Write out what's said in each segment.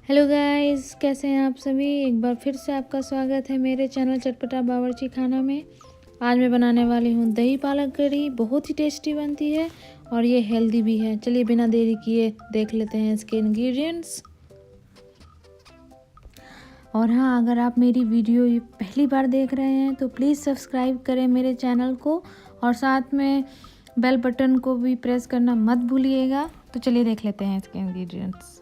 Hello guys, कैसे हैं आप सभी। एक बार फिर से आपका स्वागत है मेरे चैनल चटपटा बावर्ची खाना में। आज मैं बनाने वाली हूँ दही पालक कढ़ी। बहुत ही टेस्टी बनती है और ये हेल्दी भी है। चलिए बिना देरी किए देख लेते हैं इसके इंग्रेडिएंट्स। और हाँ, अगर आप मेरी वीडियो पहली बार देख रहे हैं तो प्लीज़ सब्सक्राइब करें मेरे चैनल को और साथ में बेल बटन को भी प्रेस करना मत भूलिएगा। तो चलिए देख लेते हैं इसके इंग्रेडिएंट्स।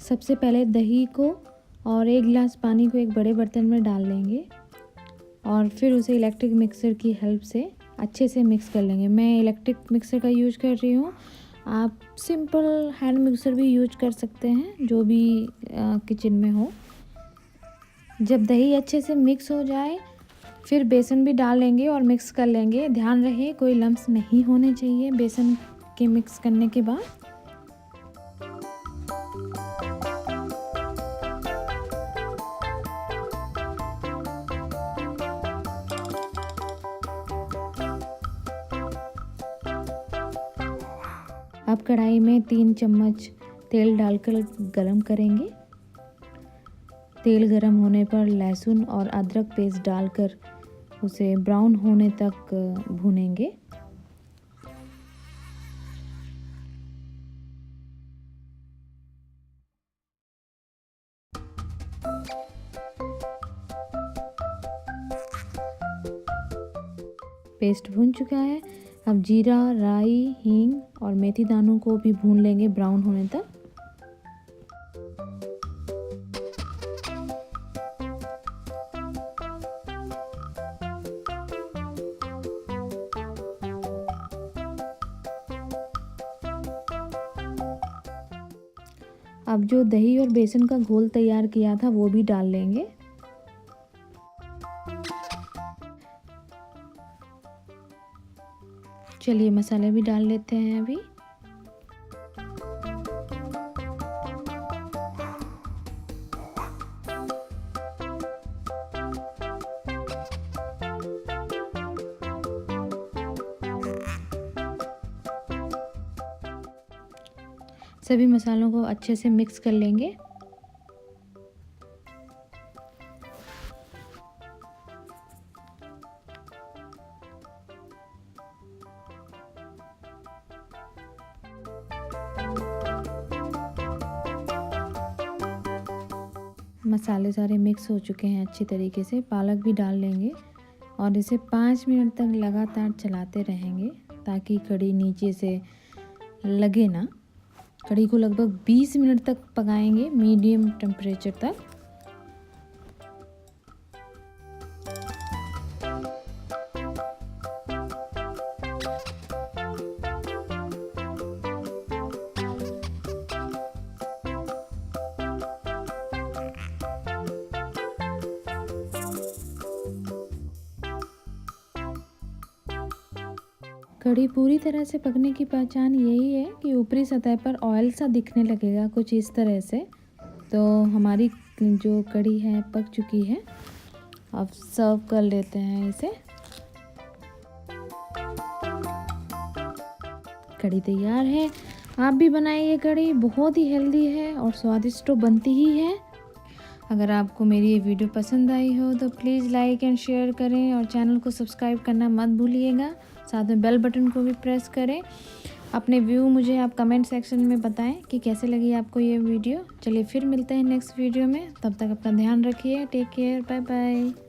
सबसे पहले दही को और 1 गिलास पानी को एक बड़े बर्तन में डाल लेंगे और फिर उसे इलेक्ट्रिक मिक्सर की हेल्प से अच्छे से मिक्स कर लेंगे। मैं इलेक्ट्रिक मिक्सर का यूज कर रही हूँ। आप सिंपल हैंड मिक्सर भी यूज कर सकते हैं, जो भी किचन में हो। जब दही अच्छे से मिक्स हो जाए फिर बेसन भी डाल लेंगे और मिक्स कर लेंगे। ध्यान रहे कोई लम्स नहीं होने चाहिए बेसन के मिक्स करने के बाद। अब कढ़ाई में 3 चम्मच तेल डालकर गरम करेंगे। तेल गरम होने पर लहसुन और अदरक पेस्ट डालकर उसे ब्राउन होने तक भूनेंगे। पेस्ट भून चुका है। अब जीरा, राई, हींग और मेथी दानों को भी भून लेंगे ब्राउन होने तक। अब जो दही और बेसन का घोल तैयार किया था वो भी डाल लेंगे। चलिए मसाले भी डाल लेते हैं अभी। सभी मसालों को अच्छे से मिक्स कर लेंगे। मसाले सारे मिक्स हो चुके हैं अच्छी तरीके से। पालक भी डाल लेंगे और इसे 5 मिनट तक लगातार चलाते रहेंगे ताकि कढ़ी नीचे से लगे ना। कढ़ी को लगभग 20 मिनट तक पकाएंगे मीडियम टेम्परेचर तक। कढ़ी पूरी तरह से पकने की पहचान यही है कि ऊपरी सतह पर ऑयल सा दिखने लगेगा कुछ इस तरह से। तो हमारी जो कढ़ी है पक चुकी है। अब सर्व कर लेते हैं इसे। कढ़ी तैयार है। आप भी बनाइए कढ़ी, बहुत ही हेल्दी है और स्वादिष्ट तो बनती ही है। अगर आपको मेरी ये वीडियो पसंद आई हो तो प्लीज़ लाइक एंड शेयर करें और चैनल को सब्सक्राइब करना मत भूलिएगा। साथ में बेल बटन को भी प्रेस करें। अपने व्यू मुझे आप कमेंट सेक्शन में बताएं कि कैसे लगी आपको ये वीडियो। चलिए फिर मिलते हैं नेक्स्ट वीडियो में, तब तक अपना ध्यान रखिए। Take care, bye bye.